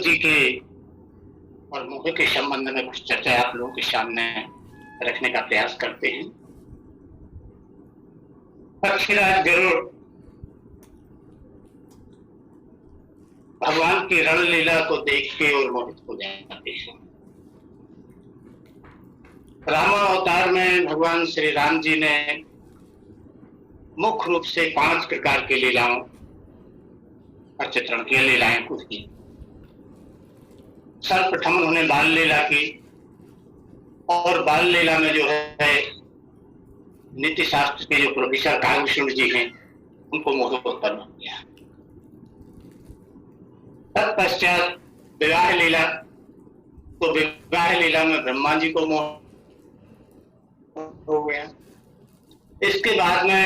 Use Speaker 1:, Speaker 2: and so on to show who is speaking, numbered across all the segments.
Speaker 1: जी के और मोह के संबंध में कुछ चर्चा आप लोगों के सामने रखने का प्रयास करते हैं। पक्षीराज गरुड़ भगवान की रणलीला को देख के और मोहित हो जाते हैं। रामावतार में भगवान श्री राम जी ने मुख्य रूप से 5 प्रकार की लीलाओं का चित्रण किया, लीलाएं कुछ की। सर्वप्रथम उन्होंने बाल लीला की और बाल लीला में जो है नीति शास्त्र के जो प्रोफेसर कालभूषण जी हैं उनको मोह उत्पन्न हो गया। तत्पश्चात विवाह लीला, तो विवाह लीला में ब्रह्मा जी को मोह हो गया। इसके बाद में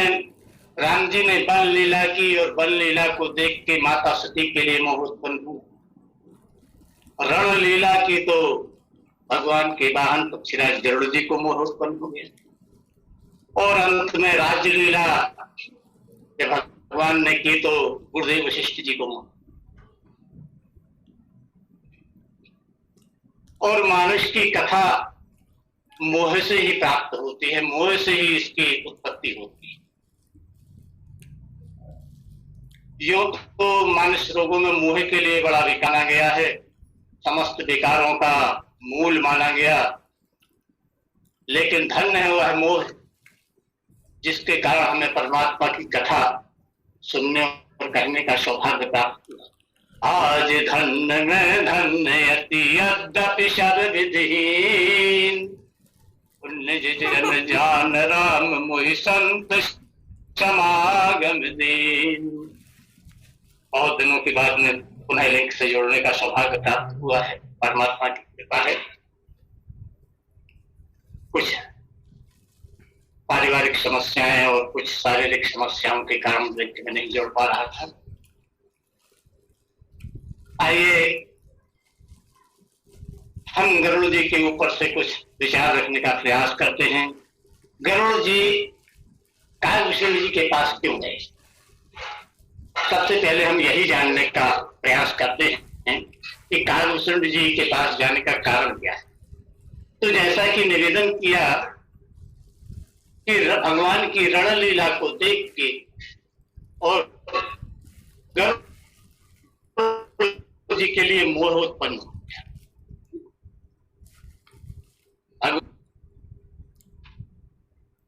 Speaker 1: राम जी ने बाल लीला की और बाल लीला को देख के माता सती के लिए मोह उत्पन्न हुआ। रण लीला की तो भगवान के वाहन पक्षीराज गरुड़ जी को मोह उत्पन्न हो गया। और अंत में राज्य लीला जब भगवान ने की तो गुरुदेव वशिष्ठ जी को मोह। और मानुष की कथा मोह से ही प्राप्त होती है, मोह से ही इसकी उत्पत्ति होती है। यूं तो मानस रोगों में मोह के लिए बड़ा विकाना गया है, समस्त विकारों का मूल माना गया, लेकिन धन्य है वह मोह जिसके कारण हमें परमात्मा की कथा सुनने और कहने का सौभाग्य प्राप्त हुआ। आज धन्य में धन्य अति यद्यपि सर्वविधिहीन, पुण्य जन जान राम मोहि संत समागम दीन। बहुत दिनों के बाद में पुनः लिंक से जोड़ने का सौभाग्य प्राप्त हुआ है, परमात्मा की कृपा है। कुछ पारिवारिक समस्याएं और कुछ शारीरिक समस्याओं के कारण लिंक में नहीं जोड़ पा रहा था। आइए हम गरुड़ जी के ऊपर से कुछ विचार रखने का प्रयास करते हैं। गरुड़ जी कालभूषण जी के पास क्यों गए? सबसे पहले हम यही जानने का प्रयास करते हैं कि कालभूषण जी के पास जाने का कारण क्या है। तो जैसा कि निवेदन किया कि भगवान की रणलीला को देख के और गरुड़ जी के लिए मोह उत्पन्न हो गया।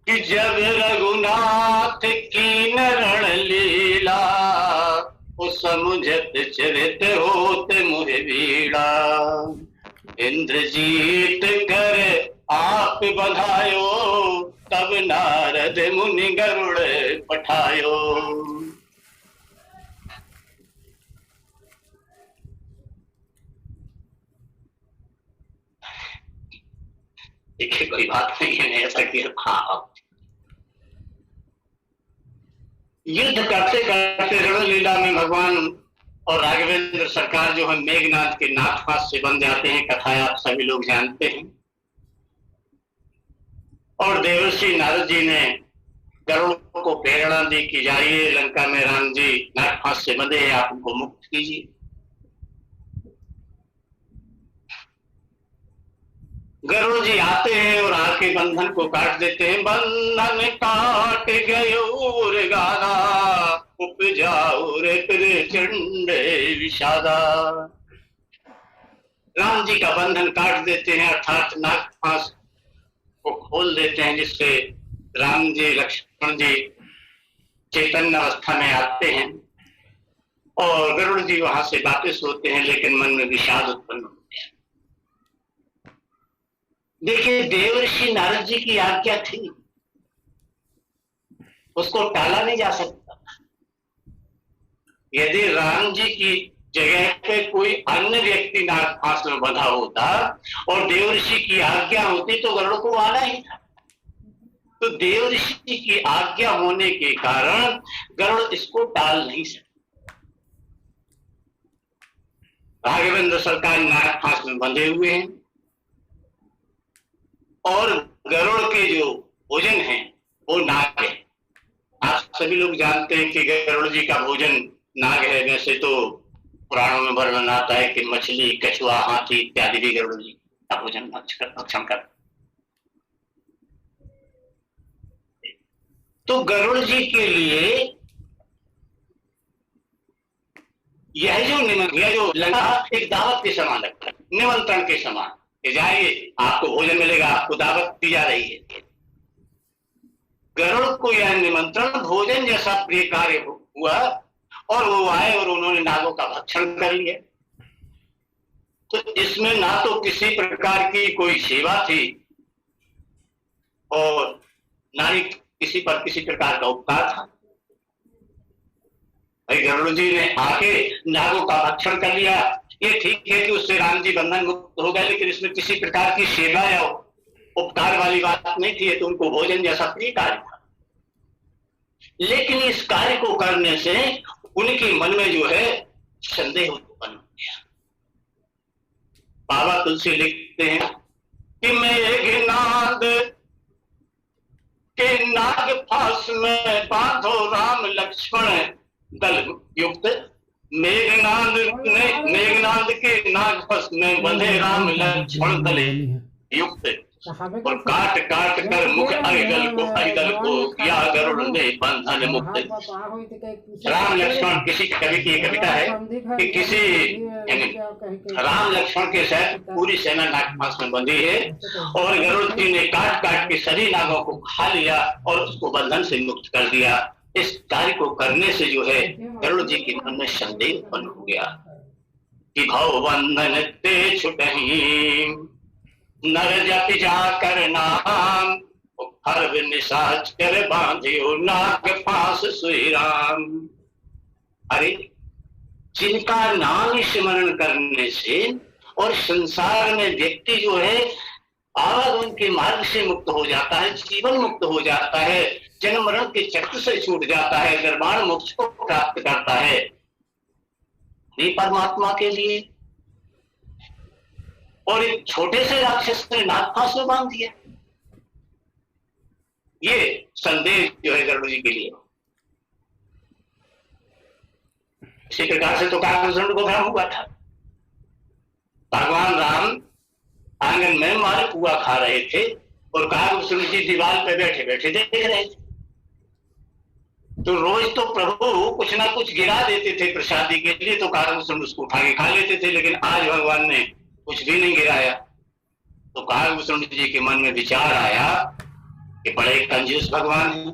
Speaker 1: कि जब रघुनाथ की रणलीला समुझत चरित होत मुह बीड़ा, इंद्रजीत कर आप बधायो तब नारद मुनि गरुड़ पठायो। देखिए कोई बात नहीं है, ऐसा कि हाँ युद्ध करते करते रणलीला में भगवान और राघवेंद्र सरकार जो है मेघनाथ के नाथपास से बन जाते हैं। कथा आप सभी लोग जानते हैं। और देवर्षि नारद जी ने गरुड़ को प्रेरणा दी कि जाइए लंका में राम जी नाथपास से बंधे हैं, आप उनको मुक्त कीजिए। गरुड़ जी आते हैं और आके बंधन को काट देते हैं। बंधन काट गयो गाना उपजाऊ रे प्रचंड विषादा। राम जी का बंधन काट देते हैं, अर्थात नागपाश को खोल देते हैं, जिससे राम जी लक्ष्मण जी चैतन्य अवस्था में आते हैं और गरुड़ जी वहां से वापस होते हैं, लेकिन मन में विषाद उत्पन्न हो गया। देखिए देवर्षि नारद जी की आज्ञा थी, उसको टाला नहीं जा सकता। यदि राम जी की जगह पे कोई अन्य व्यक्ति नागपाश में बंधा होता और देवर्षि की आज्ञा होती तो गरुड़ को आना ही था। तो देवर्षि की आज्ञा होने के कारण गरुड़ इसको टाल नहीं सकता। राघवेंद्र सरकार नागपाश में बंधे हुए हैं और गरुड़ के जो भोजन है वो नाग है। आप सभी लोग जानते हैं कि गरुड़ जी का भोजन नाग है। वैसे तो पुराणों में वर्णन आता है कि मछली, कछुआ, हाथी इत्यादि भी गरुड़ जी का भोजन भक्षण कर। तो गरुड़ जी के लिए यह जो लगा एक दावत के समान लगता है, निमंत्रण के समान कि जाइए आपको भोजन मिलेगा, आपको दावत दी जा रही है। गरुड़ को यह निमंत्रण भोजन जैसा प्रिय कार्य हुआ और वो आए और उन्होंने नागों का भक्षण कर लिया। तो इसमें ना तो किसी प्रकार की कोई सेवा थी और ना ही किसी पर किसी प्रकार का उपकार था। भाई गरुड़ जी ने आके नागों का भक्षण कर लिया, ये ठीक है कि उससे राम जी बंधन मुक्त हो गए, लेकिन इसमें किसी प्रकार की सेवा या उपकार वाली बात नहीं थी। तो उनको भोजन जैसा प्रिय कार्य था। लेकिन इस कार्य को करने से उनके मन में जो है संदेह उत्पन्न हो गया। बाबा तुलसी लिखते हैं कि मेघनाद के नाग फांस में बांधो राम लक्ष्मण दल युक्त। मेघनाद के नाग फांस में बंधे राम लक्ष्मण दल युक्त और काट काट कर मुख अरिदल को किया गरुड़ ने बंधन मुक्त। राम लक्ष्मण किसी कवि की कविता है कि किसी राम लक्ष्मण के साथ पूरी सेना नागपाश में बंधी है और गरुड़ जी ने काट काट के सभी नागों को खा लिया और उसको बंधन से मुक्त कर दिया। इस कार्य को करने से जो है गरुड़ जी के मन में संदेह उत्पन्न हो गया कि भव बंधन ते छुटहि नर जप जाकर नाम हर निशाचर बांधियो नाग फांस सुई राम। अरे जिनका नाम स्मरण करने से और संसार में व्यक्ति जो है आवागमन के मार्ग से मुक्त हो जाता है, जीवन मुक्त हो जाता है, जन्म मरण के चक्र से छूट जाता है, निर्वाण मोक्ष को प्राप्त करता है। ये परमात्मा के लिए और एक छोटे से राक्षस ने नागपाश में बांध दिया। ये संदेश जो है गरुड़ जी के लिए। इसी प्रकार से तो काकभूषण को भ्रम हुआ था। भगवान राम आंगन में मारे पुआ खा रहे थे और काकभूषण जी दीवार पे बैठे बैठे देख रहे थे। तो रोज तो प्रभु कुछ ना कुछ गिरा देते थे प्रसादी के लिए, तो काकभूषण उसको उठा के खा लेते थे। लेकिन आज भगवान ने कुछ भी नहीं गिराया। तो काकभूषण जी के मन में विचार आया कि बड़े कंजूस भगवान हैं,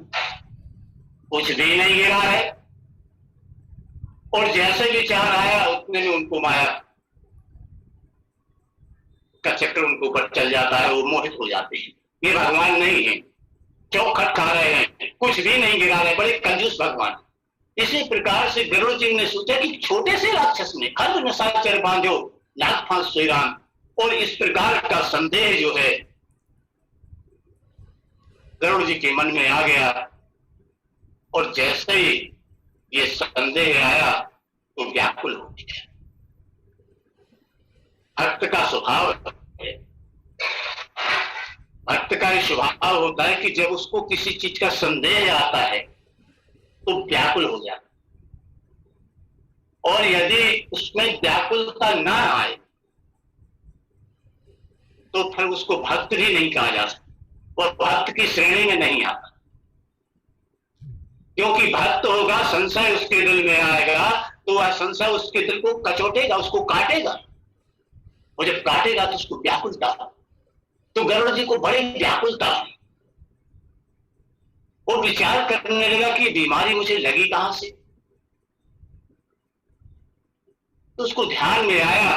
Speaker 1: कुछ भी नहीं गिरा है। और जैसे विचार आया उतने में उनको माया का चक्र उनको ऊपर चल जाता है, वो मोहित हो जाते हैं। ये भगवान नहीं है, चौखट खा रहे हैं, कुछ भी नहीं गिरा रहे, बड़े कंजूस भगवान। इसी प्रकार से गरुड़ जी ने सोचा कि छोटे से राक्षस ने खर निशाचर बांधो नाग फांस सुई राम। और इस प्रकार का संदेह जो है गरुड़ जी के मन में आ गया। और जैसे ही ये संदेह आया तो व्याकुल हो गया। भक्त का स्वभाव है, भक्त का स्वभाव होता है कि जब उसको किसी चीज का संदेह आता है तो व्याकुल हो जाता। और यदि उसमें व्याकुलता ना आए तो फिर उसको भक्त भी नहीं कहा जा सकता और भक्त की श्रेणी में नहीं आता। क्योंकि भक्त होगा, संशय उसके दिल में आएगा तो वह संशय उसके दिल को कचोटेगा, उसको काटेगा। और जब काटेगा तो उसको व्याकुलता। तो गरुड़ जी को बड़ी व्याकुलता है। वो विचार करने लगा कि बीमारी मुझे लगी कहां से। तो उसको ध्यान में आया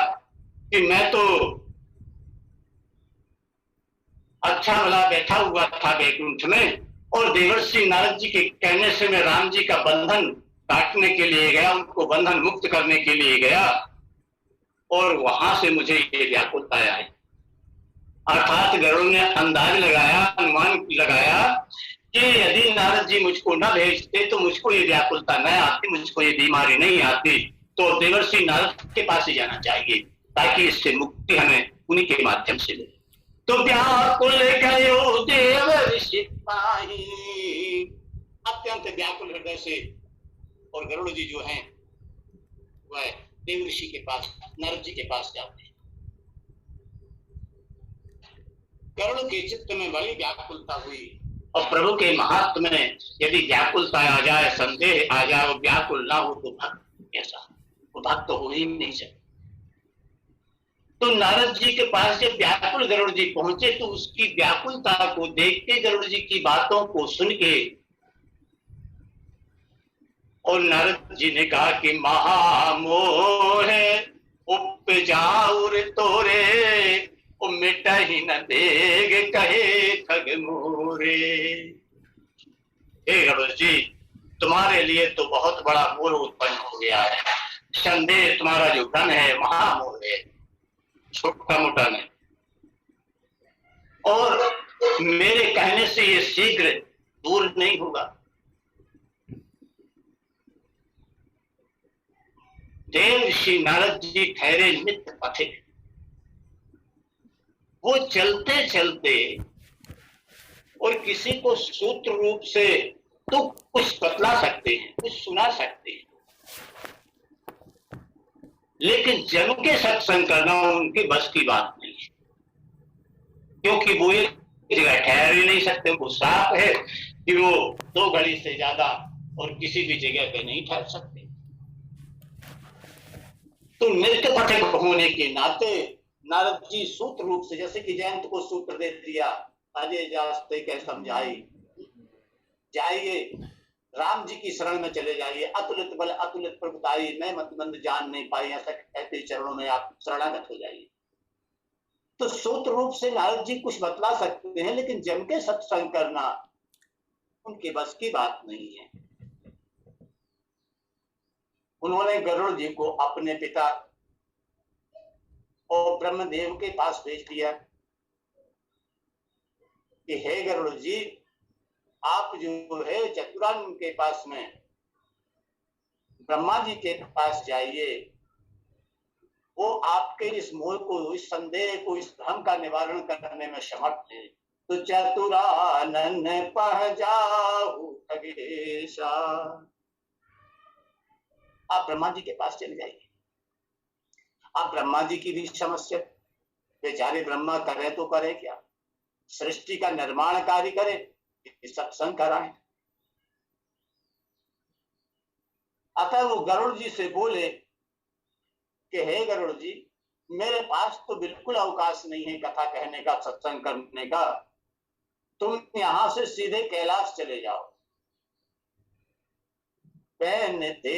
Speaker 1: कि मैं तो अच्छा भला बैठा हुआ था वैकुंठ में और देवर्षि नारद जी के कहने से मैं राम जी का बंधन काटने के लिए गया, उनको बंधन मुक्त करने के लिए गया, और वहां से मुझे ये व्याकुलता आई। अर्थात गरुड़ ने अंदाज लगाया, अनुमान लगाया कि यदि नारद जी मुझको न भेजते तो मुझको ये व्याकुलता न आती, मुझको ये बीमारी नहीं आती, तो देवर्षि नारद के पास ही जाना चाहिए ताकि इससे मुक्ति हमें उन्हीं के माध्यम से मिले। तो व्याकुल गयो देवर्षि पाहि, अत्यंत व्याकुल हृदय से, और गरुड़ जी जो हैं वह देवर्षि के पास, नारद जी के पास जाते हैं। गरुड़ के चित्त में बड़ी व्याकुलता हुई, और प्रभु के महात्म में यदि व्याकुलता आ जाए, संदेह आ जाए, वो व्याकुल ना हो तो भक्त कैसा, वो भक्त हो ही नहीं सकता। तो नारद जी के पास जब व्याकुल गरुड़ जी पहुंचे तो उसकी व्याकुलता को देख के, गरुड़ जी की बातों को सुन के, और नारद जी ने कहा कि महामोह उपजाऊर तोरे, मिटा ही न देग कहे ठग मोरे। हे गरुड़ जी, तुम्हारे लिए तो बहुत बड़ा मोह उत्पन्न हो गया है। संदेह तुम्हारा जो धन है महामोह है, छोटा मोटा नहीं, और मेरे कहने से ये शीघ्र दूर नहीं होगा। देव श्री नारद जी ठहरे नित्य पथिक, वो चलते चलते और किसी को सूत्र रूप से तो कुछ बतला सकते हैं, कुछ सुना सकते हैं, लेकिन जन के सत्संग करना उनकी बस की बात नहीं है, क्योंकि वो एक जगह ठहर ही नहीं सकते। वो साफ है कि वो 2 घड़ी से ज्यादा और किसी भी जगह पे नहीं ठहर सकते। तो नित्य पथिक होने के नाते नारद जी सूत्र रूप से, जैसे कि जयंत को सूत्र दे दिया, अजय जास्ते कह समझाई, जाइए राम जी की शरण में चले जाइए, अतुलित बल अतुलित प्रभुताई, मैं मतबंध जान नहीं पाई, ऐसा कहते चरणों में आप शरणागत हो जाइए। तो सूत्र रूप से नारद जी कुछ बतला सकते हैं, लेकिन जम के सत्संग करना उनके बस की बात नहीं है। उन्होंने गरुड़ जी को अपने पिता और ब्रह्मदेव के पास भेज दिया कि हे गरुड़ जी, आप जो है चतुरानन के पास में ब्रह्मा जी के पास जाइए, वो आपके इस मोह को, इस संदेह को, इस भ्रम का निवारण करने में समर्थ है। तो चतुरानन पह जाहु खगेशा, आप ब्रह्मा जी के पास चले जाइए। आप ब्रह्मा जी की भी समस्या, बेचारे ब्रह्मा करे तो करे क्या, सृष्टि का निर्माण कार्य करे, सत्संग कराए। अतः वो गरुड़ जी से बोले कि हे गरुड़ जी, मेरे पास तो बिल्कुल अवकाश नहीं है कथा कहने का, सत्संग करने का, तुम यहां से सीधे कैलाश चले जाओ। पहनते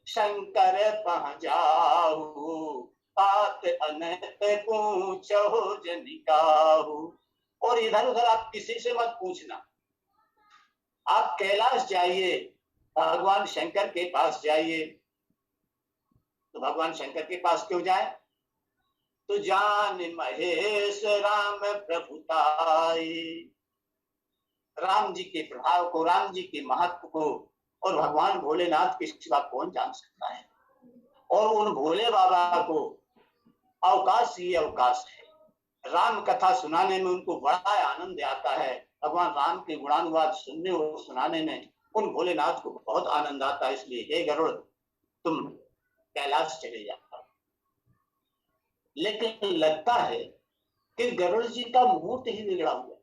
Speaker 1: शंकर पह जाहु, बात अनंत पूछो जनिकाहु, और इधर उधर आप किसी से मत पूछना, आप कैलाश जाइए, भगवान शंकर के पास जाइए। तो भगवान शंकर के पास क्यों जाए? तो जान महेश राम प्रभुताई, राम जी के प्रभाव को, राम जी के महत्व को, और भगवान भोलेनाथ के सिवा कौन जान सकता है। और उन भोले बाबा को अवकाश ही अवकाश है। राम कथा सुनाने में उनको बड़ा आनंद आता है, भगवान राम के गुणानुवाद सुनने और सुनाने में उन भोलेनाथ को बहुत आनंद आता है। इसलिए हे गरुड़, तुम कैलाश चले जाओ। लेकिन लगता है कि गरुड़ जी का मुहूर्त ही बिगड़ा हुआ।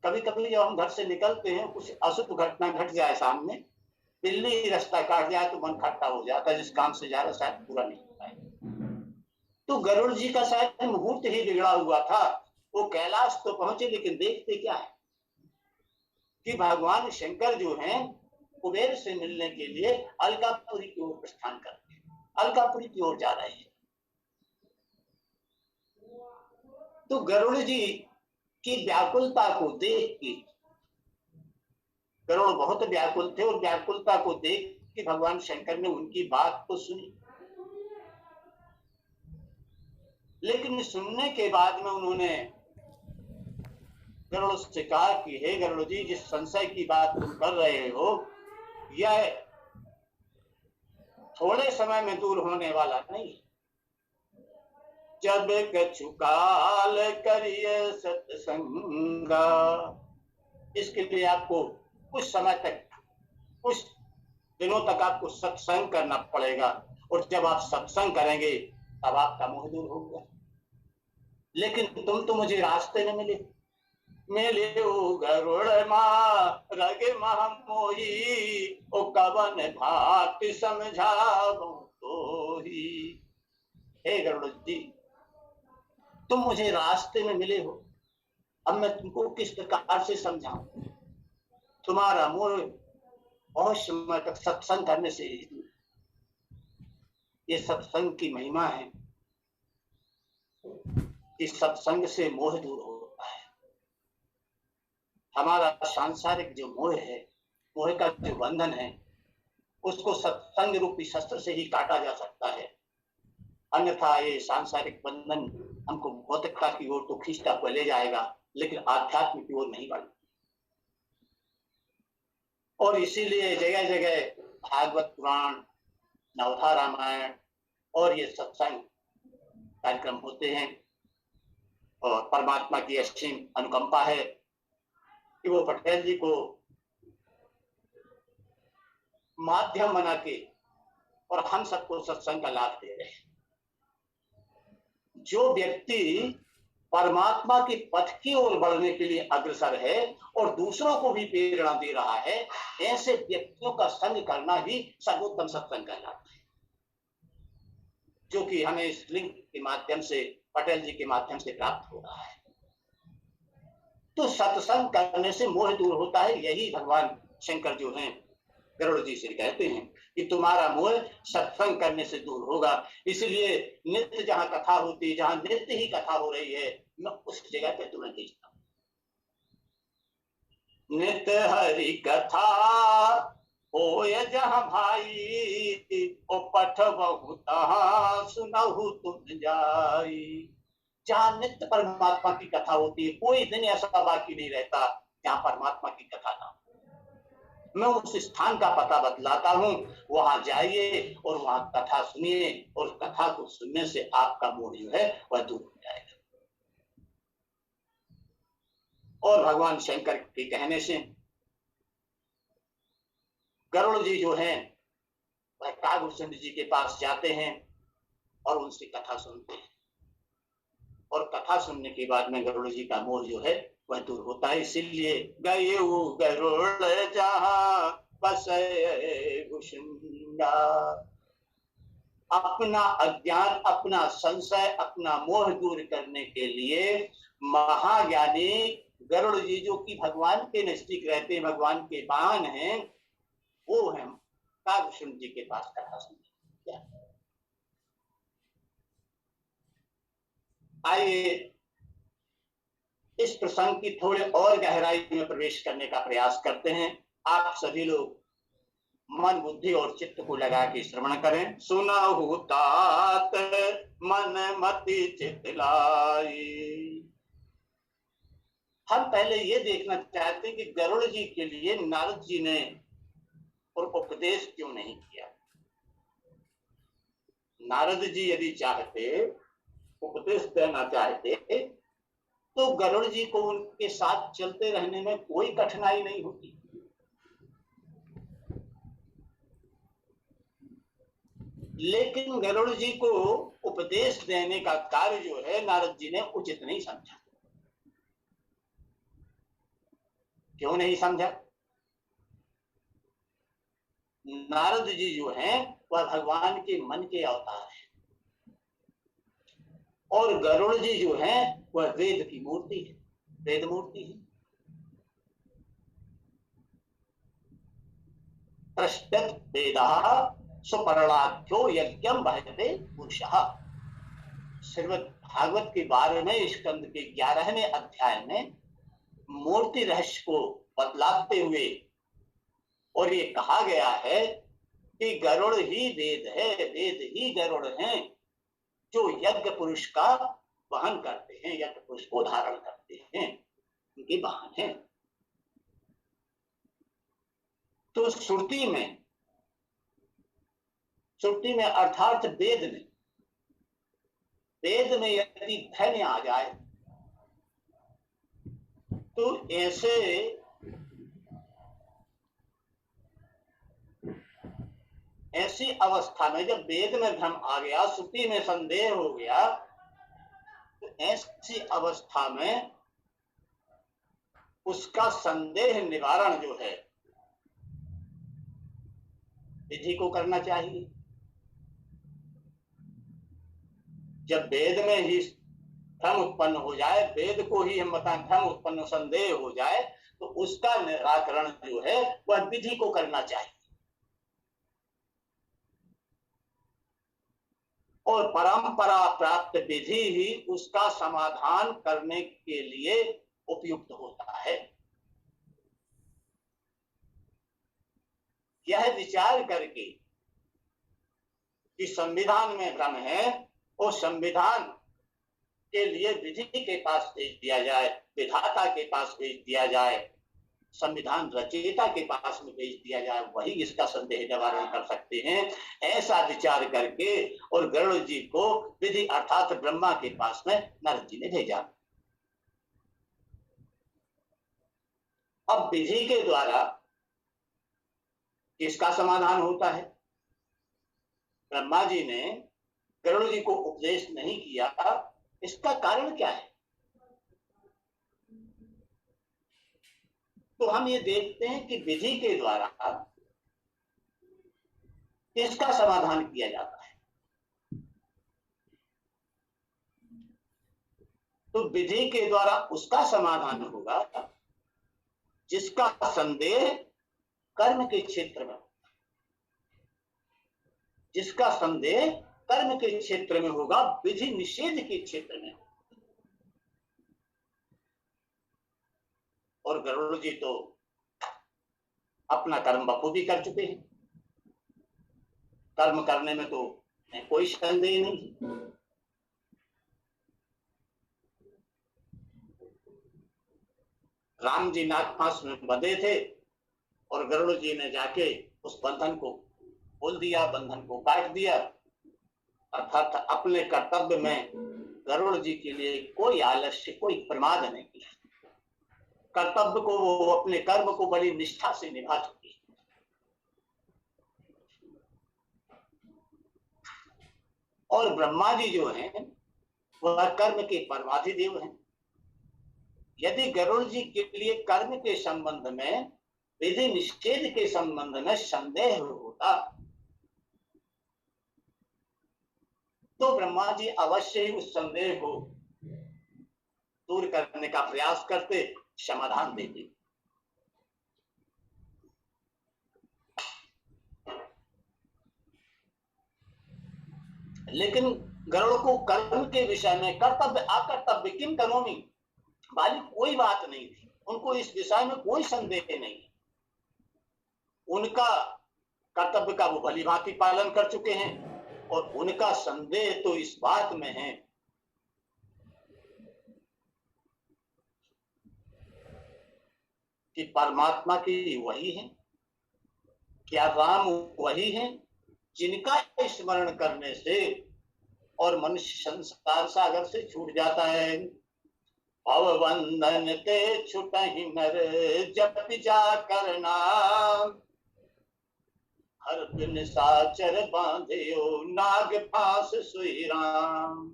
Speaker 1: कभी कभी जब हम घर से निकलते हैं, कुछ अशुभ घटना घट जाए सामने, बिल्ली रास्ता काट जाए तो मन खट्टा हो जाता है, जिस काम से जा रहा शायद पूरा नहीं हो पाए। तो गरुड़ जी का शायद मुहूर्त ही बिगड़ा हुआ था। वो कैलाश तो पहुंचे, लेकिन देखते क्या है कि भगवान शंकर जो हैं कुबेर से मिलने के लिए अलकापुरी की ओर प्रस्थान करते हैं, अलकापुरी की ओर जा रहे हैं। तो गरुड़ जी की व्याकुलता को देख के गरुड़ बहुत व्याकुल थे और व्याकुलता को देख के भगवान शंकर ने उनकी बात तो सुनी, लेकिन सुनने के बाद में उन्होंने गरुड़ से कहा कि हे गरुड़ जी, जिस संशय की बात तुम कर रहे हो यह थोड़े समय में दूर होने वाला नहीं। जब कछु काल करिए सत्संगा, इसके लिए आपको कुछ समय तक, कुछ दिनों तक आपको सत्संग करना पड़ेगा, और जब आप सत्संग करेंगे तब आपका मोह दूर होगा। लेकिन तुम तो मुझे रास्ते में मिले, मिले गरुड़ मार्ग मोही, ओ कवन भात समझाऊं तो ही। हे गरुड़ जी, तुम मुझे रास्ते में मिले हो, अब मैं तुमको किस प्रकार से समझाऊं? तुम्हारा मोह बहुत समय तक सत्संग करने से, ये सत्संग की महिमा है कि सत्संग से मोह दूर होता है। हमारा सांसारिक जो मोह है, मोह का जो बंधन है, उसको सत्संग रूपी शस्त्र से ही काटा जा सकता है, अन्यथा ये सांसारिक बंधन हमको भौतिकता की ओर तो खींचता हुआ ले जाएगा, लेकिन आध्यात्म की ओर नहीं बढ़ेगा। और इसीलिए जगह जगह भागवत पुराण, नवथा रामायण और ये सत्संग कार्यक्रम होते हैं, और परमात्मा की असीम अनुकंपा है कि वो पटेल जी को माध्यम बना के और हम सबको सत्संग का लाभ दे रहे हैं। जो व्यक्ति परमात्मा के पथ की ओर बढ़ने के लिए अग्रसर है और दूसरों को भी प्रेरणा दे रहा है, ऐसे व्यक्तियों का संग करना ही सर्वोत्तम सत्संग कहलाता है, जो कि हमें इस लिंक के माध्यम से, पटेल जी के माध्यम से प्राप्त हो रहा है। तो सत्संग करने से मोह दूर होता है। यही भगवान शंकर जो हैं गरुड़ जी से कहते हैं कि तुम्हारा मोह सत्संग करने से दूर होगा। इसलिए नित्य जहां कथा होती है, जहां नित्य ही कथा हो रही है, मैं उस जगह पे तुम्हें भेजता हूं। नित्य हरि कथा हो जहां भाई, ओ पठ बहु सुनहु तुम जाई। जहां नित्य परमात्मा की कथा होती है, कोई दिन ऐसा बाकी नहीं रहता जहां परमात्मा की कथा ना हो। मैं उस स्थान का पता बतलाता हूं, वहां जाइए और वहां कथा सुनिए, और कथा को सुनने से आपका मोह जो है वह दूर हो जाएगा। और भगवान शंकर के कहने से गरुड़ जी जो हैं वह कागभूषण जी के पास जाते हैं और उनसे कथा सुनते हैं, और कथा सुनने के बाद में गरुड़ जी का मोह जो है वह दूर होता है। इसीलिए गए गरुड़ जहां बसे भूषुंडा, अपना अज्ञान, अपना संशय, अपना मोह दूर करने के लिए महाज्ञानी गरुड़ जी, जो कि भगवान के नजदीक रहते हैं, भगवान के वाहन हैं, वो है कागभूषण जी के पास कथा सुनते। आइए इस प्रसंग की थोड़े और गहराई में प्रवेश करने का प्रयास करते हैं। आप सभी लोग मन, बुद्धि और चित्त को लगा के श्रवण करें। सुनहु तात मन मति चित लाई। हम पहले ये देखना चाहते हैं कि गरुड़ जी के लिए नारद जी ने और उपदेश क्यों नहीं किया। नारद जी यदि चाहते, उपदेश देना चाहते, तो गरुड़ जी को उनके साथ चलते रहने में कोई कठिनाई नहीं होती। लेकिन गरुड़ जी को उपदेश देने का कार्य जो है नारद जी ने उचित नहीं समझा। क्यों नहीं समझा? नारद जी जो हैं वह भगवान के मन के अवतार हैं, और गरुड़ जी जो हैं वह वेद की मूर्ति है, वेद मूर्ति है। पृष्ठत वेदः सुपर्णाख्यो यज्ञम बहते पुरुषः। श्रीमद् भागवत के 12वें स्कंद के 11वें अध्याय में मूर्ति रहस्य को बतलाते हुए और ये कहा गया है कि गरुड़ ही वेद है, वेद ही गरुड़ हैं जो यज्ञ पुरुष का वहन करते हैं, यज्ञ पुरुष को धारण करते हैं, उनके वाहन हैं। तो श्रुति में अर्थात वेद में यदि धन्य आ जाए तो ऐसी अवस्था में, जब वेद में भ्रम आ गया, श्रुति में संदेह हो गया, तो ऐसी अवस्था में उसका संदेह निवारण जो है विधि को करना चाहिए। जब वेद में ही भ्रम उत्पन्न हो जाए, वेद को ही हम बताएं भ्रम उत्पन्न संदेह हो जाए, तो उसका निराकरण जो है वह विधि को करना चाहिए। और परंपरा प्राप्त विधि ही उसका समाधान करने के लिए उपयुक्त होता है। यह विचार करके कि संविधान में भ्रम है और संविधान के लिए विधि के पास भेज दिया जाए, विधाता के पास भेज दिया जाए, संविधान रचयिता के पास में भेज दिया जाए, वही इसका संदेह निवारण कर सकते हैं। ऐसा विचार करके और गरुड़ जी को विधि अर्थात ब्रह्मा के पास में नारद जी ने भेजा। अब विधि के द्वारा किसका समाधान होता है? ब्रह्मा जी ने गरुड़ जी को उपदेश नहीं किया, इसका कारण क्या है? तो हम ये देखते हैं कि विधि के द्वारा इसका समाधान किया जाता है। तो विधि के द्वारा उसका समाधान होगा जिसका संदेह कर्म के क्षेत्र में, जिसका संदेह कर्म के क्षेत्र में होगा, विधि निषेध के क्षेत्र में। और गरुड़ जी तो अपना कर्म बखूबी कर चुके हैं, कर्म करने में तो कोई संदेह नहीं। राम जी नागपाश में बंधे थे और गरुड़ जी ने जाके उस बंधन को खोल दिया, बंधन को काट दिया। अर्थात अपने कर्तव्य में गरुड़ जी के लिए कोई आलस्य, कोई प्रमाद नहीं किया। कर्तव्य को वो अपने कर्म को बड़ी निष्ठा से निभा चुकी है। और ब्रह्मा जी जो हैं वह कर्म के परमाधि देव हैं। यदि गरुड़ जी के लिए कर्म के संबंध में, विधि निषेध के संबंध में संदेह होता तो ब्रह्मा जी अवश्य ही उस संदेह को दूर करने का प्रयास करते, समाधान देते। लेकिन गरुड़ को कर्म के विषय में कर्तव्य अकर्तव्य किम करोमि वाली कोई बात नहीं थी। उनको इस विषय में कोई संदेह नहीं। उनका कर्तव्य का वो भली भांति पालन कर चुके हैं और उनका संदेह तो इस बात में है कि परमात्मा की वही है, क्या राम वही है जिनका स्मरण करने से और मनुष्य संसार सागर से छूट जाता है। भवबंधन ते छुटहि नर जप जा करना, हर बिन साचर बांधेओ नाग फास सोई राम।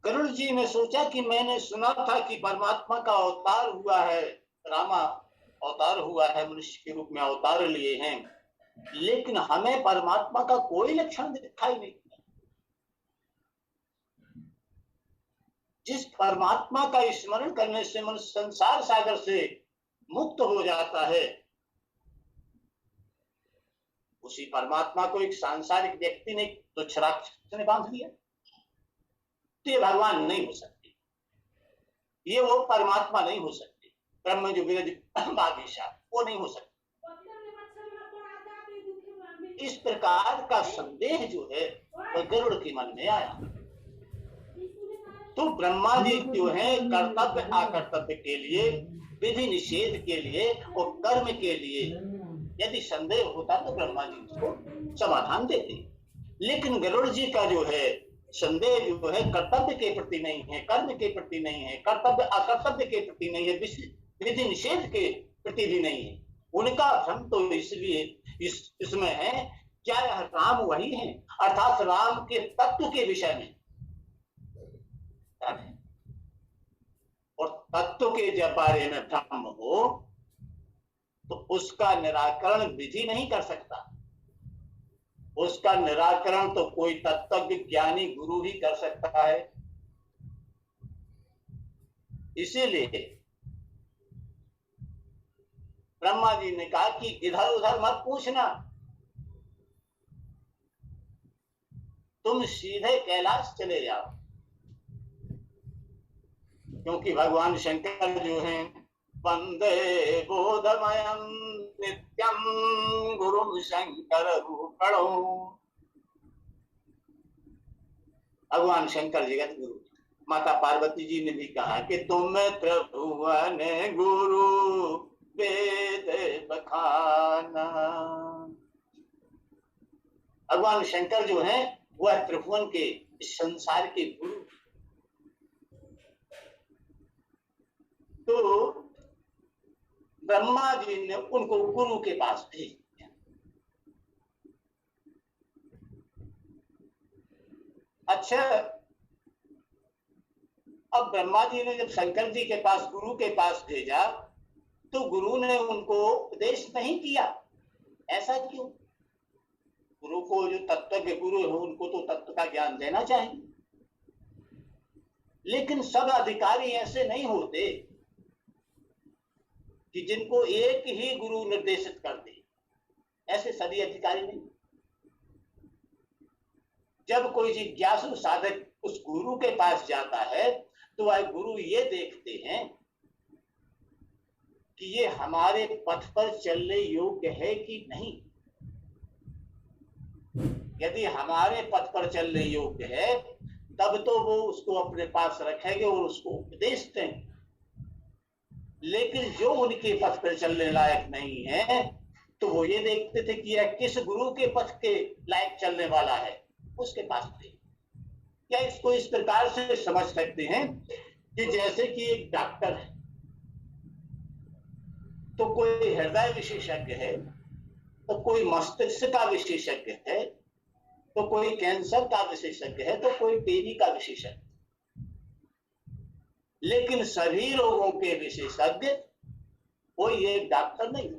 Speaker 1: गरुड़ जी ने सोचा कि मैंने सुना था कि परमात्मा का अवतार हुआ है, रामा अवतार हुआ है, मनुष्य के रूप में अवतार लिए हैं, लेकिन हमें परमात्मा का कोई लक्षण दिखाई नहीं। जिस परमात्मा का स्मरण करने से मनुष्य संसार सागर से मुक्त हो जाता है, उसी परमात्मा को एक सांसारिक व्यक्ति ने तुच्छ राक्षस ने बांध लिया। तो ये भगवान नहीं हो सकते, ये वो परमात्मा नहीं हो सकते। ब्रह्म जो विरज बागीशा, वो नहीं हो सकता। इस प्रकार का संदेह जो है वह गरुड़ के मन में आया। तो ब्रह्मा जी जो है कर्तव्य अकर्तव्य के लिए, विधि निषेध के लिए और कर्म के लिए यदि संदेह होता तो ब्रह्मा जी उसको समाधान देते। लेकिन गरुड़ जी का जो है संदेह जो है कर्तव्य के प्रति नहीं है, कर्म के प्रति नहीं है, कर्तव्य अकर्तव्य के प्रति नहीं है, विधि निषेध के प्रति भी नहीं है। उनका भ्रम तो इसलिए इसमें है, क्या यह राम वही है, अर्थात राम के तत्व के विषय में और तत्व के जब बारे में भ्रम हो तो उसका निराकरण विधि नहीं कर सकता। उसका निराकरण तो कोई तत्व ज्ञानी गुरु ही कर सकता है। इसीलिए ब्रह्मा जी ने कहा कि इधर उधर मत पूछना, तुम सीधे कैलाश चले जाओ। क्योंकि भगवान शंकर जो हैं वंदे बोधमयं नित्यं गुरुं शंकर रूपणो, भगवान शंकर जगत गुरु। माता पार्वती जी ने भी कहा कि तुम त्रिभुवन गुरु वेद बखाना। भगवान शंकर जो हैं वह त्रिभुवन के संसार के गुरु। तो ब्रह्मा जी ने उनको गुरु के पास भेज दिया। अच्छा, अब ब्रह्मा जी ने जब शंकर जी के पास, गुरु के पास भेजा तो गुरु ने उनको उपदेश नहीं किया। ऐसा क्यों? गुरु को, जो तत्व के गुरु हो, उनको तो तत्व का ज्ञान देना चाहिए। लेकिन सब अधिकारी ऐसे नहीं होते कि जिनको एक ही गुरु निर्देशित कर दे। ऐसे सभी अधिकारी नहीं। जब कोई जिज्ञासु साधक उस गुरु के पास जाता है तो वह गुरु ये देखते हैं कि ये हमारे पथ पर चलने योग्य है कि नहीं। यदि हमारे पथ पर चलने योग्य है तब तो वो उसको अपने पास रखेंगे और उसको उपदेश देंगे। लेकिन जो उनके पथ पर चलने लायक नहीं है तो वो ये देखते थे कि यह किस गुरु के पथ के लायक चलने वाला है, उसके पास थे। क्या इसको इस प्रकार से समझ सकते हैं कि जैसे कि एक डॉक्टर है तो कोई हृदय विशेषज्ञ है, तो कोई मस्तिष्क का विशेषज्ञ है, तो कोई कैंसर का विशेषज्ञ है, तो कोई टीबी का विशेषज्ञ। लेकिन सभी रोगों के विशेषज्ञ कोई एक डॉक्टर नहीं।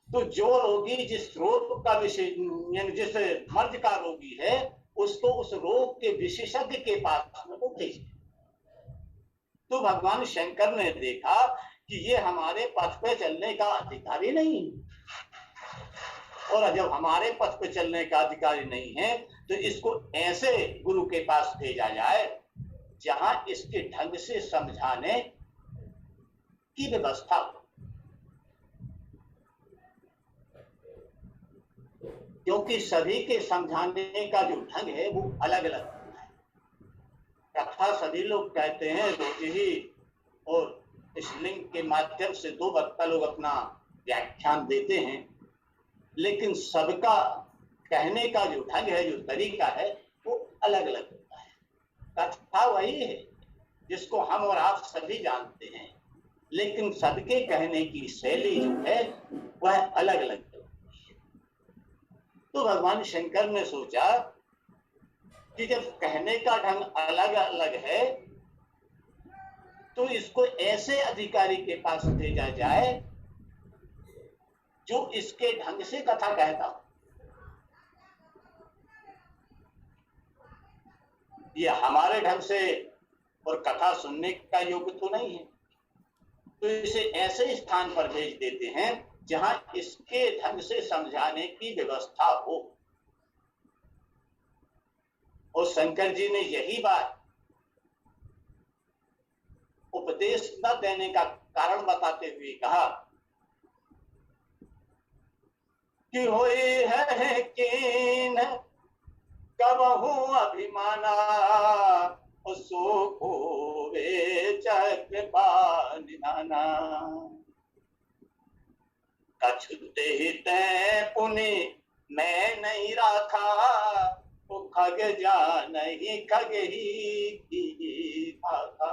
Speaker 1: तो जो रोगी जिस रोग का जिस मर्ज का रोगी है उसको उस रोग के विशेषज्ञ के पास में वो भेजे। तो भगवान शंकर ने देखा कि ये हमारे पथ पे चलने का अधिकारी नहीं, और जब हमारे पथ पे चलने का अधिकारी नहीं है तो इसको ऐसे गुरु के पास भेजा जाए जहां इसके ढंग से समझाने की व्यवस्था हो। क्योंकि सभी के समझाने का जो ढंग है वो अलग अलग होता है। कथा सभी लोग कहते हैं रोज ही, और इस लिंक के माध्यम से दो वक्ता लोग अपना व्याख्यान देते हैं, लेकिन सबका कहने का जो ढंग है, जो तरीका है, वो अलग अलग होता है। कथा वही है जिसको हम और आप सभी जानते हैं, लेकिन सबके कहने की शैली जो है वह अलग अलग होती है। तो भगवान शंकर ने सोचा कि जब कहने का ढंग अलग अलग है तो इसको ऐसे अधिकारी के पास भेजा जाए जो इसके ढंग से कथा कहता हो। ये हमारे ढंग से और कथा सुनने का योग्य तो नहीं है, तो इसे ऐसे स्थान पर भेज देते हैं जहां इसके ढंग से समझाने की व्यवस्था हो। और शंकर जी ने यही बात
Speaker 2: उपदेश न देने का कारण बताते हुए कहा कि होई है कीन कबहू अभिमाना सुख होवे चक्रपाल निधाना। कछुते ते पुनि मैं नहीं राखा वो खग जा नहीं खग ही भागा।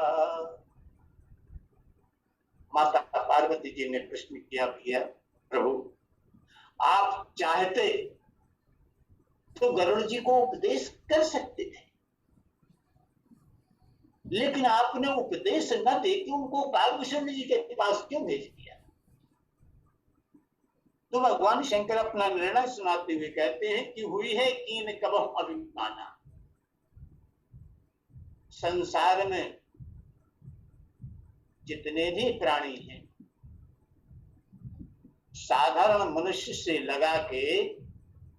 Speaker 2: माता पार्वती जी ने प्रश्न किया, भैया प्रभु आप चाहते तो गरुड़ जी को उपदेश कर सकते थे, लेकिन आपने उपदेश न देके उनको कालभूषण जी के पास क्यों भेज दिया? तो भगवान शंकर अपना निर्णय सुनाते हुए कहते हैं कि हुई है कीन कबह अभिमाना। संसार में जितने भी प्राणी हैं, साधारण मनुष्य से लगा के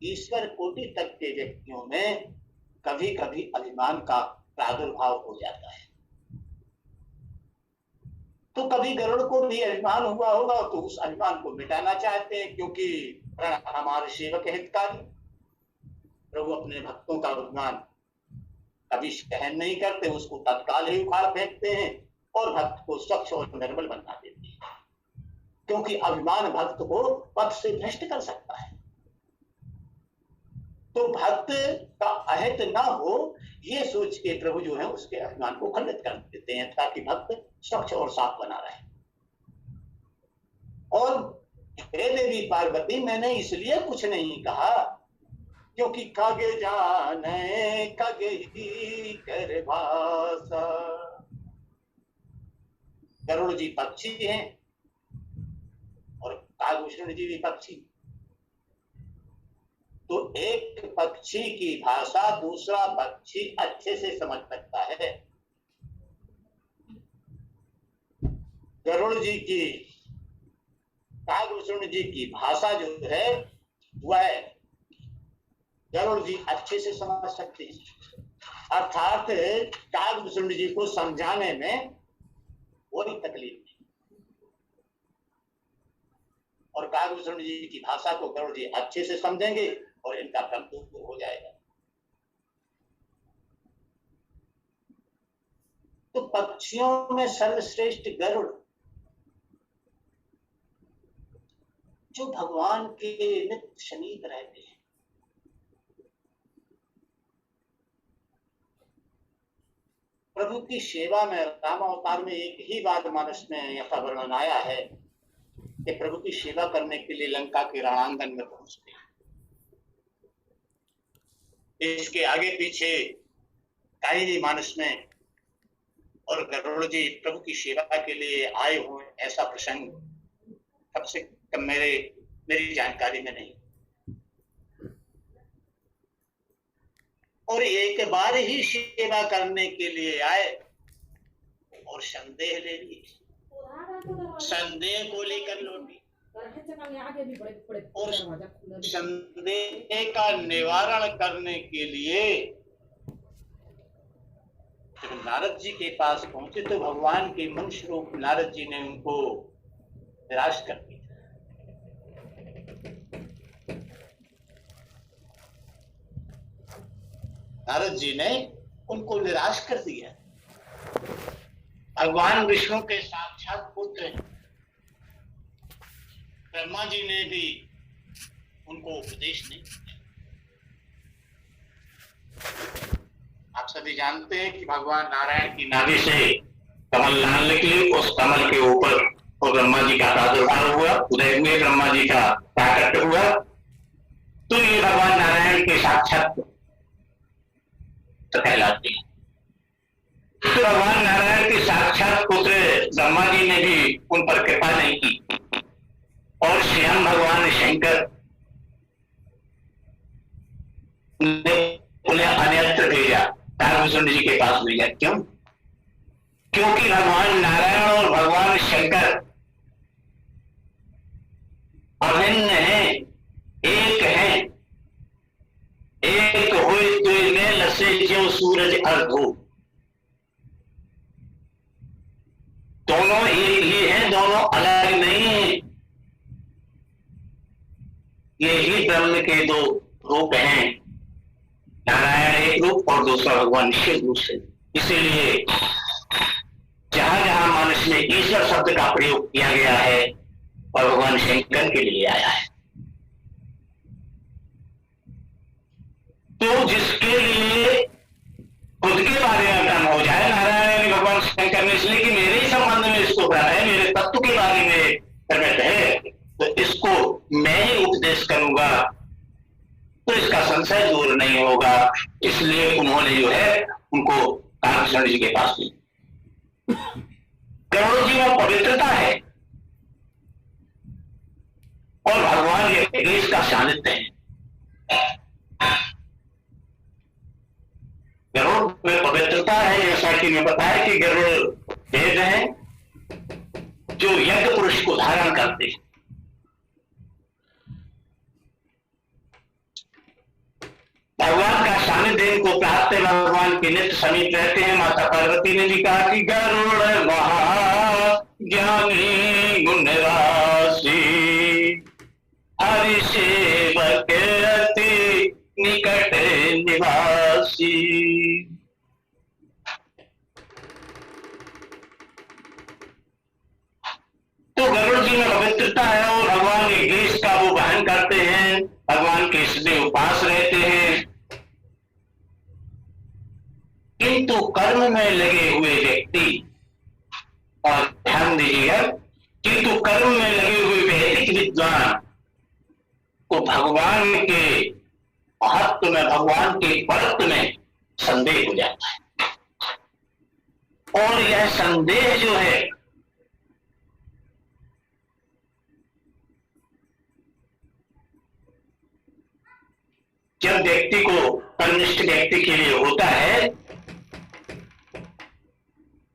Speaker 2: ईश्वर कोटि तक के व्यक्तियों में कभी कभी अभिमान का प्रादुर्भाव हो जाता है। तो कभी गरुड़ को भी अभिमान हुआ होगा तो उस अभिमान को मिटाना चाहते हैं, क्योंकि हमारे सेवक हितकारी। प्रभु अपने भक्तों का अभिमान कभी सहन नहीं करते, उसको तत्काल ही उखाड़ फेंकते हैं और भक्त को स्वच्छ और निर्मल बना देते हैं, क्योंकि अभिमान भक्त को पथ से भ्रष्ट कर सकता है। तो भक्त का अहित ना हो ये सोच के प्रभु जो है उसके अभिमान को खंडित कर देते हैं, ताकि भक्त स्वच्छ और साफ बना रहे। और हे देवी पार्वती, मैंने इसलिए कुछ नहीं कहा क्योंकि खगे जाने खगे ही कर भाषा। गरुड़ जी पक्षी हैं और कालभूषण जी भी पक्षी। तो एक पक्षी की भाषा दूसरा पक्षी अच्छे से समझ सकता है। गरुड़ जी की कालभूषण जी की भाषा जो है वह गरुड़ जी अच्छे से समझ सकते हैं, अर्थात कालभूषण जी को समझाने में कोई तकलीफ नहीं, और कालभूषण जी की भाषा को गरुड़ जी अच्छे से समझेंगे और इनका भ्रम दूर हो जाएगा। तो पक्षियों में सर्वश्रेष्ठ गरुड़ जो भगवान के नित्य समीप रहते हैं। प्रभु की सेवा में रामावतार में एक ही बार मानस में ऐसा वर्णन आया है कि प्रभु की सेवा करने के लिए लंका के रणांगन में पहुंचते हैं। इसके आगे पीछे काहिनी मानस में और गरुड़ जी प्रभु की सेवा के लिए आए हुए ऐसा प्रसंग सबसे कम मेरी जानकारी में नहीं। और एक बार ही सेवा करने के लिए आए और संदेह ले लिए, संदेह को लेकर लौटी और संदेह का निवारण करने के लिए जब नारद जी के पास पहुंचे तो भगवान के मनुष्य रूप नारद जी ने उनको निराश कर दिया। नारद जी ने उनको निराश कर दिया। भगवान विष्णु के साक्षात पुत्र ब्रह्मा जी ने भी उनको उपदेश नहीं किया। आप सभी जानते हैं कि भगवान नारायण की नाभि से कमल लाल निकली, उस कमल के ऊपर और ब्रह्मा जी का प्रादुर्भाव हुआ, उदय में ब्रह्मा जी का प्राकट्य हुआ। तो ये भगवान नारायण के साक्षात कहलाते हैं। तो भगवान नारायण के साक्षात पुत्र ब्रह्मा जी ने भी उन पर कृपा नहीं की और स्वयं भगवान शंकर ने उन्हें अन्यत्र भेजा, कालभूषण जी के पास भेजा। क्यों? क्योंकि भगवान नारायण और भगवान शंकर अभिन्न हैं, एक हैं। एक हुए तुझ में लसे जो सूरज अर्ध हो।
Speaker 1: दोनों एक ही हैं, दोनों अलग नहीं हैं। ये ही ब्रह्म के दो रूप हैं, नारायण एक रूप और दूसरा भगवान शिव दूसरे। इसीलिए जहां जहां मानस में ईश्वर शब्द का प्रयोग किया गया है और भगवान शंकर के लिए आया है। तो जिसके लिए खुद के बारे में भ्रम हो जाए, नारायण भगवान शंकर ने इसलिए कि मेरे ही संबंध में इसको भ्रम है, मेरे तत्व के बारे में भ्रमित है, तो इसको मैं ही उपदेश करूंगा तो इसका संशय दूर नहीं होगा। इसलिए उन्होंने जो है उनको कालभूषण जी के पास ली। गरुड़ जी में पवित्रता है और भगवान के इसका सानिध्य है। गरुड़ में पवित्रता है, जैसा कि मैं बताया कि गरुड़ वेद है जो यज्ञ पुरुष को धारण करते हैं। भगवान का सानिध्य इनको प्राप्त है, भगवान के नित्य समीप रहते हैं। माता पार्वती ने भी कहा कि गरुड़ महाज्ञानी गुण राशि, हरि सेवक अति निकट निवासी। तो गरुड़ जी में पवित्रता है और भगवान के केश का वो वहन करते हैं, भगवान के सदैव उपास रहते हैं। किंतु कर्म में लगे हुए व्यक्ति, और ध्यान दीजिएगा, किंतु कर्म में लगे हुए वैदिक विद्वान को भगवान के महत्व में, भगवान के परत्व में संदेह हो जाता है। और यह संदेह जो है जब व्यक्ति को कर्मनिष्ठ व्यक्ति के लिए होता है